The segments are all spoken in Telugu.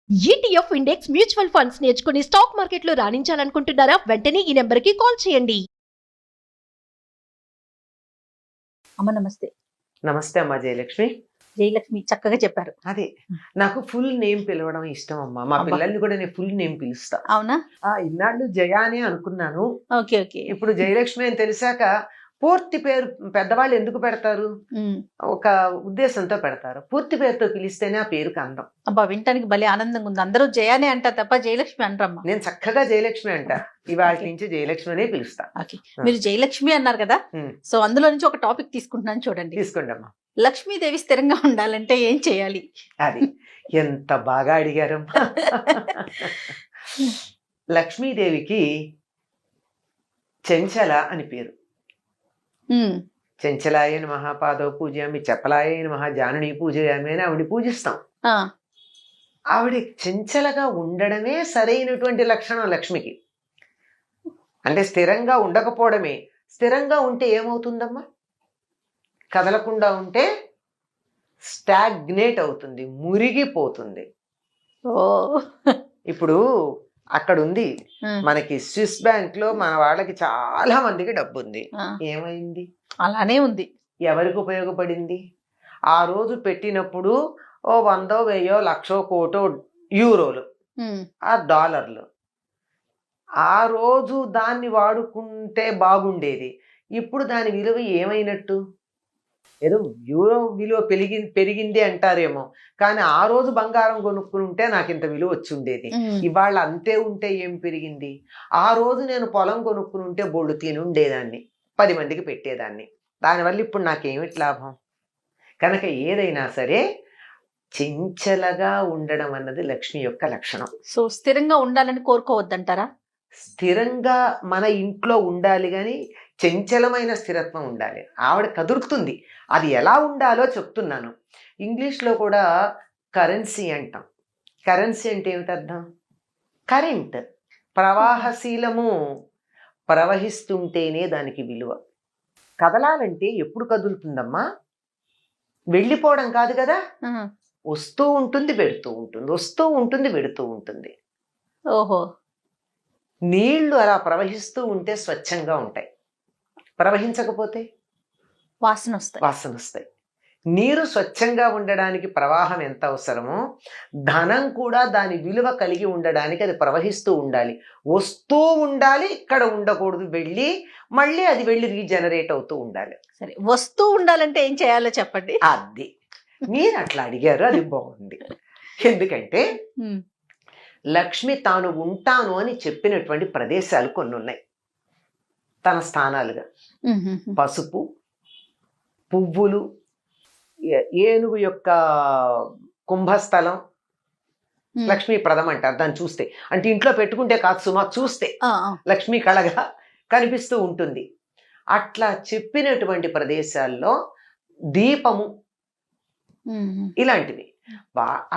ETF ఇండెక్స్ మ్యూచువల్ ఫండ్స్ నేర్చుకుని స్టాక్ మార్కెట్లో రాణించాలనుకుంటున్నారా? వెంటనే ఈ నెంబర్కి కాల్ చేయండి. అమ్మ నమస్తే. నమస్తే అమ్మా జయలక్ష్మి. జయలక్ష్మి చక్కగా చెప్పారు. అదే నాకు ఫుల్ నేమ్ పిలవడం ఇష్టం అమ్మా. మా అబ్బా. పిల్లల్ని కూడా నేను ఫుల్ నేమ్ పిలుస్తా. అవునా? ఇన్నాళ్ళు జయ అనే అనుకున్నాను. Okay okay. ఇప్పుడు జయలక్ష్మి అని తెలిసాక పూర్తి పేరు పెద్దవాళ్ళు ఎందుకు పెడతారు? ఒక ఉద్దేశంతో పెడతారు. పూర్తి పేరుతో పిలిస్తేనే ఆ పేరుకి అందం. అబ్బా వింటానికి భలే ఆనందంగా ఉంది. అందరూ జయానే అంటారు తప్ప జయలక్ష్మి అంటారమ్మా. నేను చక్కగా జయలక్ష్మి అంట. ఇవాళ Okay. నుంచి జయలక్ష్మి అనే పిలుస్తా. ఓకే. మీరు జయలక్ష్మి అన్నారు కదా, ఉమ్, సో అందులో నుంచి ఒక టాపిక్ తీసుకుంటున్నాను చూడండి. తీసుకోండి అమ్మా. లక్ష్మీదేవి స్థిరంగా ఉండాలంటే ఏం చేయాలి? అది ఎంత బాగా అడిగారమ్మా. లక్ష్మీదేవికి చెంచల అని పేరు. చెంచలాయ నమః పాదవ పూజయామి, చపలాయ నమః జానుని పూజయామి అని ఆవిడ పూజిస్తాం. ఆవిడ చెంచలగా ఉండడమే సరైనటువంటి లక్షణం లక్ష్మికి. అంటే స్థిరంగా ఉండకపోవడమే. స్థిరంగా ఉంటే ఏమవుతుందమ్మా? కదలకుండా ఉంటే స్టాగ్నేట్ అవుతుంది, మురిగిపోతుంది. ఓ ఇప్పుడు అక్కడ ఉంది మనకి స్విస్ బ్యాంక్ లో మన వాళ్ళకి చాలా మందికి డబ్బు ఉంది. ఏమైంది? అలానే ఉంది. ఎవరికి ఉపయోగపడింది? ఆ రోజు పెట్టినప్పుడు ఓ 100, 1000, 1,00,000, కోటో యూరోలు, ఆ డాలర్లు. ఆ రోజు దాన్ని వాడుకుంటే బాగుండేది. ఇప్పుడు దాని విలువ ఏమైనట్టు? ఏదో యూరో విలువ పెరిగింది అంటారేమో, కానీ ఆ రోజు బంగారం కొనుక్కుని ఉంటే నాకు ఇంత విలువ వచ్చి ఉండేది. ఇవాళ అంతే ఉంటే ఏం పెరిగింది? ఆ రోజు నేను పొలం కొనుక్కుని ఉంటే బొళ్ళు తిని ఉండేదాన్ని, 10 మందికి పెట్టేదాన్ని. దానివల్ల ఇప్పుడు నాకేమిటి లాభం? కనుక ఏదైనా సరే చెంచలగా ఉండడం అన్నది లక్ష్మి యొక్క లక్షణం. సో స్థిరంగా ఉండాలని కోరుకోవద్దంటారా? స్థిరంగా మన ఇంట్లో ఉండాలి, కానీ చంచలమైన స్థిరత్వం ఉండాలి. ఆవిడ కదురుతుంది. అది ఎలా ఉండాలో చెప్తున్నాను. ఇంగ్లీష్లో కూడా కరెన్సీ అంటాం. కరెన్సీ అంటే ఏమిటి అర్థం? కరెంట్, ప్రవాహశీలము. ప్రవహిస్తుంటేనే దానికి విలువ. కదలాలంటే ఎప్పుడు కదులుతుందమ్మా? వెళ్ళిపోవడం కాదు కదా, వస్తూ ఉంటుంది, పెడుతూ ఉంటుంది, వస్తూ ఉంటుంది, పెడుతూ ఉంటుంది. ఓహో. నీళ్లు అలా ప్రవహిస్తూ ఉంటే స్వచ్ఛంగా ఉంటాయి, ప్రవహించకపోతే వాసన వస్తాయి. నీరు స్వచ్ఛంగా ఉండడానికి ప్రవాహం ఎంత అవసరమో, ధనం కూడా దాని విలువ కలిగి ఉండడానికి అది ప్రవహిస్తూ ఉండాలి, వస్తూ ఉండాలి. ఇక్కడ ఉండకూడదు, మళ్ళీ అది వెళ్ళి రీజనరేట్ అవుతూ ఉండాలి. సరే, వస్తూ ఉండాలంటే ఏం చేయాలో చెప్పండి. అది మీరు అట్లా అడిగారు, అది బాగుంది. ఎందుకంటే లక్ష్మి తాను ఉంటాను అని చెప్పినటువంటి ప్రదేశాలు కొన్ని ఉన్నాయి తన స్థానాలుగా. పసుపు, పువ్వులు, ఏనుగు యొక్క కుంభస్థలం లక్ష్మీప్రదం అంటారు. దాన్ని చూస్తే, అంటే ఇంట్లో పెట్టుకుంటే కాదు సుమా, చూస్తే లక్ష్మీ కళగా కనిపిస్తూ ఉంటుంది. అట్లా చెప్పినటువంటి ప్రదేశాల్లో దీపము ఇలాంటివి,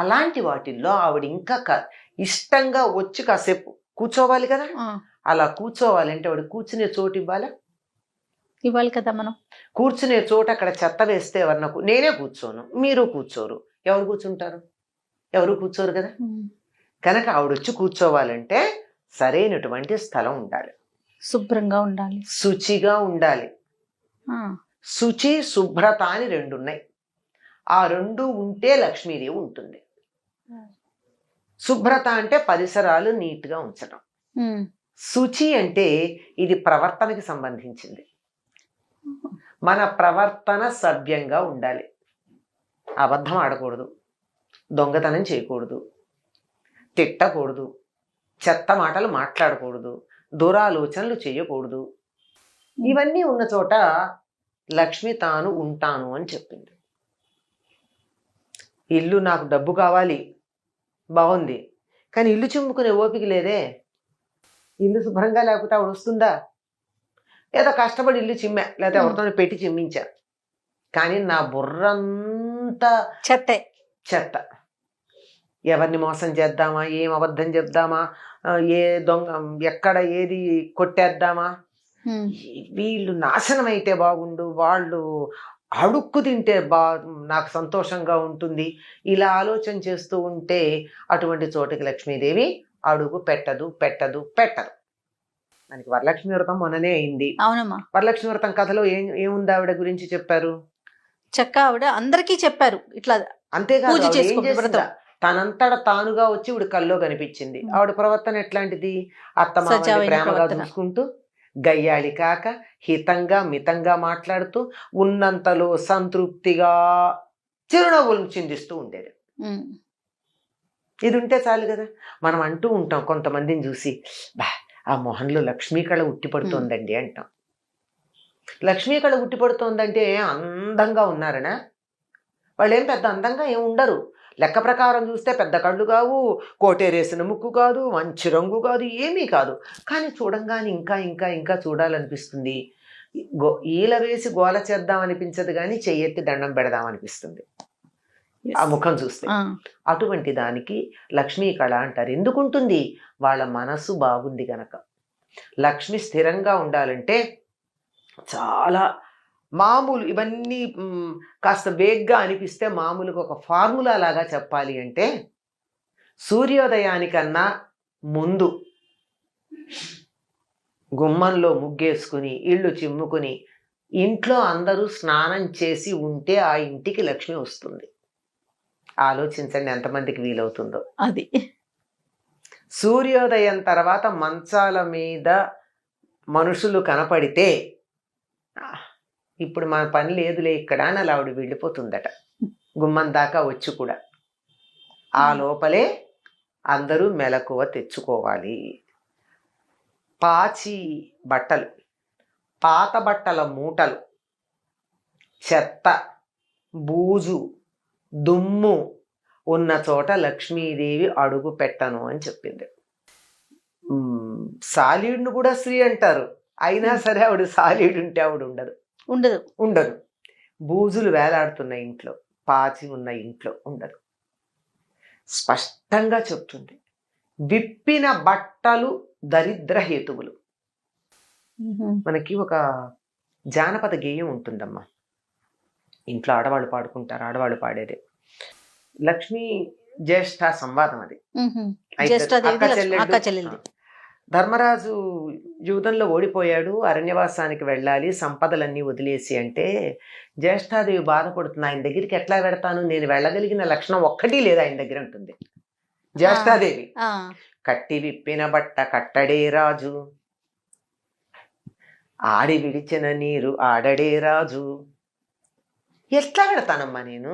అలాంటి వాటిల్లో ఆవిడ ఇంకా ఇష్టంగా వచ్చి కాసేపు కూర్చోవాలి కదా. అలా కూర్చోవాలంటే ఆవిడ కూర్చునే చోటు ఇవ్వాలి కదా. మనం కూర్చునే చోట అక్కడ చెత్త వేస్తే ఎవరినకు, నేనే కూర్చోను, మీరు కూర్చోరు, ఎవరు కూర్చుంటారు? ఎవరు కూర్చోరు కదా. కనుక ఆవిడ వచ్చి కూర్చోవాలంటే సరైనటువంటి స్థలం ఉండాలి, శుచిగా ఉండాలి. శుచి, శుభ్రత అని 2 ఉన్నాయి. ఆ 2 ఉంటే లక్ష్మీదేవి ఉంటుంది. శుభ్రత అంటే పరిసరాలు నీట్గా ఉంచడం. శుచి అంటే ఇది ప్రవర్తనకి సంబంధించింది. మన ప్రవర్తన సభ్యంగా ఉండాలి. అబద్ధం ఆడకూడదు, దొంగతనం చేయకూడదు, తిట్టకూడదు, చెత్త మాటలు మాట్లాడకూడదు, దురాలోచనలు చేయకూడదు. ఇవన్నీ ఉన్న చోట లక్ష్మి తాను ఉంటాను అని చెప్పింది. ఇల్లు నాకు డబ్బు కావాలి, బాగుంది, కానీ ఇల్లు చిమ్ముకునే ఓపిక లేదే. ఇల్లు శుభ్రంగా లేకపోతే ఆవిడ వస్తుందా? ఏదో కష్టపడి ఇల్లు చిమ్మా, లేకపోతే ఎవరితో పెట్టి చిమ్మించా, కానీ నా బుర్రంతా చెత్త. ఎవరిని మోసం చేద్దామా, ఏం అబద్ధం చెప్దామా, ఏ దొంగ ఎక్కడ ఏది కొట్టేద్దామా, వీళ్ళు నాశనం అయితే బాగుండు, వాళ్ళు అడుక్కు తింటే నాకు సంతోషంగా ఉంటుంది, ఇలా ఆలోచన చేస్తూ ఉంటే అటువంటి చోటుకి లక్ష్మీదేవి అడుగు పెట్టదు పెట్టదు పెట్టదు. మనకి వరలక్ష్మి వ్రతం మొన్ననే అయింది. అవునమ్మా. వరలక్ష్మి వ్రతం కథలో ఏముంది ఆవిడ గురించి చెప్పారు? చక్క ఆవిడ అందరికీ చెప్పారు ఇట్లా అంతేకాదు పూజ ఆవిడ ఏం చేసుకో చేసిందా, వ్రతం. తనంతట తానుగా వచ్చి ఇవిడ కల్లో కనిపించింది. ఆవిడ ప్రవర్తన ఎట్లాంటిది? అత్తమామని సజావైన ప్రేమగా ప్రవర్తన. చూసుకుంటూ, గయ్యాళి కాక హితంగా మితంగా మాట్లాడుతూ, ఉన్నంతలో సంతృప్తిగా చిరునవ్వులను చిందిస్తూ ఉండేది. ఉమ్. ఇది ఉంటే చాలు కదా. మనం అంటూ ఉంటాం కొంతమందిని చూసి, బా ఆ మొహంలో లక్ష్మీ కళ ఉట్టిపడుతోందండి అంటాం. లక్ష్మీ కళ ఉట్టిపడుతోందంటే అందంగా ఉన్నారనా? వాళ్ళు ఏం పెద్ద అందంగా ఏం ఉండరు. లెక్క ప్రకారం చూస్తే పెద్ద కళ్ళు కావు, కోటేరేసిన ముక్కు కాదు, మంచి రంగు కాదు, ఏమీ కాదు. కానీ చూడంగానే ఇంకా ఇంకా ఇంకా చూడాలనిపిస్తుంది. ఈల వేసి గోల చేద్దాం అనిపించదు, కానీ చెయ్యెత్తి దండం పెడదాం అనిపిస్తుంది ఆ ముఖం చూస్తే. అటువంటి దానికి లక్ష్మీ కళ అంటారు. ఎందుకుంటుంది? వాళ్ళ మనసు బాగుంది గనక. లక్ష్మి స్థిరంగా ఉండాలంటే చాలా మామూలు ఇవన్నీ కాస్త వేగ్గా అనిపిస్తే మామూలుగా ఒక ఫార్ములా లాగా చెప్పాలి అంటే, సూర్యోదయానికన్నా ముందు గుమ్మంలో ముగ్గేసుకుని ఇళ్ళు చిమ్ముకుని ఇంట్లో అందరూ స్నానం చేసి ఉంటే ఆ ఇంటికి లక్ష్మి వస్తుంది. ఆలోచించండి ఎంతమందికి వీలవుతుందో అది. సూర్యోదయం తర్వాత మంచాల మీద మనుషులు కనపడితే, ఇప్పుడు మన పని లేదులే ఇక్కడ అని అలా ఆవిడ వెళ్ళిపోతుందట, గుమ్మం దాకా వచ్చి కూడా. ఆ లోపలే అందరూ మెలకువ తెచ్చుకోవాలి. పాచి బట్టలు, పాత బట్టల మూటలు, చెత్త, బూజు, దుమ్ము ఉన్న చోట లక్ష్మీదేవి అడుగు పెట్టను అని చెప్పింది. సాలీడును కూడా స్త్రీ అంటారు, అయినా సరే ఆవిడ సాలీడు ఉంటే ఆవిడ ఉండదు. బూజులు వేలాడుతున్న ఇంట్లో, పాచి ఉన్న ఇంట్లో ఉండదు. స్పష్టంగా చెప్తుంది. విప్పిన బట్టలు దరిద్ర హేతువులు. మనకి ఒక జానపద గేయం ఉంటుందమ్మా, ఇంట్లో ఆడవాళ్ళు పాడుకుంటారు, ఆడవాళ్ళు పాడేదే. లక్ష్మీ జ్యేష్ఠ సంవాదం అది. అక్క చెల్లెలు. ధర్మరాజు యూదంలో ఓడిపోయాడు, అరణ్యవాసానికి వెళ్ళాలి, సంపదలన్నీ వదిలేసి అంటే జ్యేష్ఠాదేవి బాధపడుతుంది. ఆయన దగ్గరికి ఎట్లా వెడతాను, నేను వెళ్ళగలిగిన లక్షణం ఒక్కటి లేదు ఆయన దగ్గర ఉంటుంది జ్యేష్ఠాదేవి. కట్టి విప్పిన బట్ట కట్టడే రాజు, ఆడి విడిచిన నీరు ఆడడే రాజు. ఎట్లా పెడతానమ్మా నేను?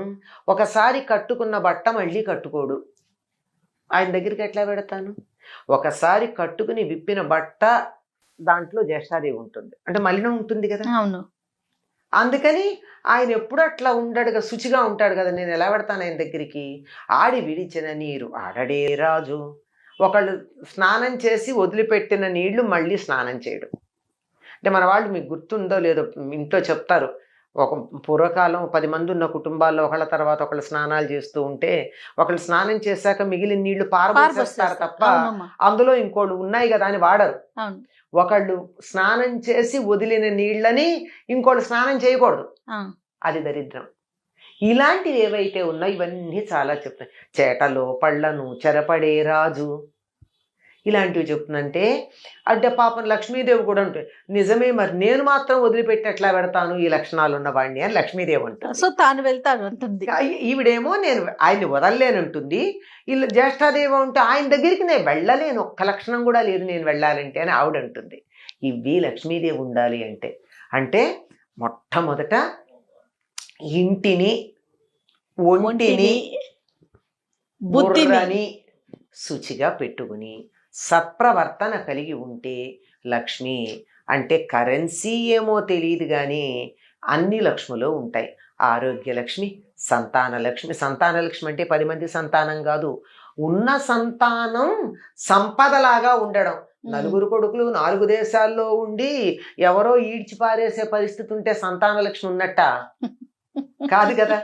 ఒకసారి కట్టుకున్న బట్ట మళ్ళీ కట్టుకోడు, ఆయన దగ్గరికి ఎట్లా పెడతాను? ఒకసారి కట్టుకుని విప్పిన బట్ట దాంట్లో జ్యేష్ఠాదేవి ఉంటుంది, అంటే మలినం ఉంటుంది కదా. అవును. అందుకని ఆయన ఎప్పుడు అట్లా ఉండడు కదా, శుచిగా ఉంటాడు కదా. నేను ఎలా పెడతాను ఆయన దగ్గరికి? ఆడి విడిచిన నీరు ఆడడే రాజు. ఒకళ్ళు స్నానం చేసి వదిలిపెట్టిన నీళ్లు మళ్ళీ స్నానం చేయడం అంటే, మన వాళ్ళు మీకు గుర్తుందో లేదో ఇంట్లో చెప్తారు, ఒక పూర్వకాలం 10 మంది ఉన్న కుటుంబాల్లో ఒకళ్ళ తర్వాత ఒకళ్ళు స్నానాలు చేస్తూ ఉంటే, ఒకళ్ళు స్నానం చేశాక మిగిలిన నీళ్లు పారబోసేస్తారు తప్ప అందులో ఇంకోళ్ళు ఉన్నాయి కదా అని వాడరు. ఒకళ్ళు స్నానం చేసి వదిలిన నీళ్ళని ఇంకోళ్ళు స్నానం చేయకూడదు, అది దరిద్రం. ఇలాంటివి ఏవైతే ఉన్నాయో ఇవన్నీ చాలా చెప్తాయి. చేటలో పళ్ళను చెరపడే రాజు, ఇలాంటివి చెప్తుందంటే అంటే పాపం లక్ష్మీదేవి కూడా ఉంటుంది. నిజమే, మరి నేను మాత్రం వదిలిపెట్టి ఎట్లా పెడతాను ఈ లక్షణాలు ఉన్నవాడిని అని లక్ష్మీదేవి అంటుంది. సో తాను వెళ్తాను అంటుంది. ఈవిడేమో నేను ఆయన్ని వదలలేనంటుంది. వీళ్ళు జ్యేష్ఠాదేవి ఉంటే ఆయన దగ్గరికి నేను వెళ్ళలేను, ఒక్క లక్షణం కూడా లేదు నేను వెళ్ళాలంటే అని ఆవిడ అంటుంది. ఇవి లక్ష్మీదేవి ఉండాలి అంటే అంటే మొట్టమొదట ఇంటిని, ఒంటిని, బుద్ధిని శుచిగా పెట్టుకుని సత్ప్రవర్తన కలిగి ఉంటే లక్ష్మి అంటే కరెన్సీ ఏమో తెలియదు కానీ అన్ని లక్ష్ములు ఉంటాయి. ఆరోగ్య లక్ష్మి, సంతాన లక్ష్మి. సంతాన లక్ష్మి అంటే 10 మంది సంతానం కాదు, ఉన్న సంతానం సంపదలాగా ఉండడం. 4 కొడుకులు 4 దేశాల్లో ఉండి ఎవరో ఈడ్చి పారేసే పరిస్థితి ఉంటే సంతాన లక్ష్మి ఉన్నట్ట కాదు కదా.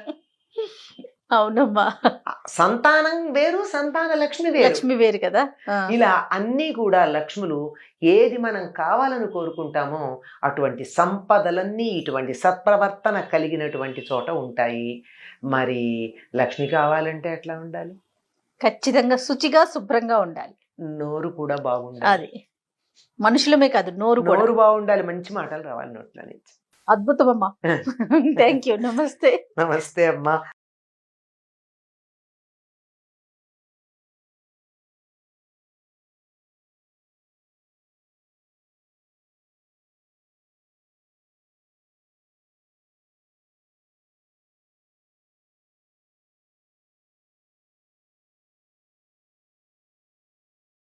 అవునమ్మా. సంతానం వేరు, సంతాన లక్ష్మి వేరు. లక్ష్మి వేరు కదా. ఇలా అన్నీ కూడా లక్ష్ములు ఏది మనం కావాలని కోరుకుంటామో అటువంటి సంపదలన్నీ ఇటువంటి సత్ప్రవర్తన కలిగినటువంటి చోట ఉంటాయి. మరి లక్ష్మి కావాలంటే ఎట్లా ఉండాలి? ఖచ్చితంగా శుచిగా శుభ్రంగా ఉండాలి. నోరు కూడా బాగుండాలి. అది మనుషులమే కాదు, నోరు కూడా. నోరు బాగుండాలి, మంచి మాటలు రావాలి నోట్ల నుంచి. అద్భుతం అమ్మా. Thank you. నమస్తే. నమస్తే అమ్మా.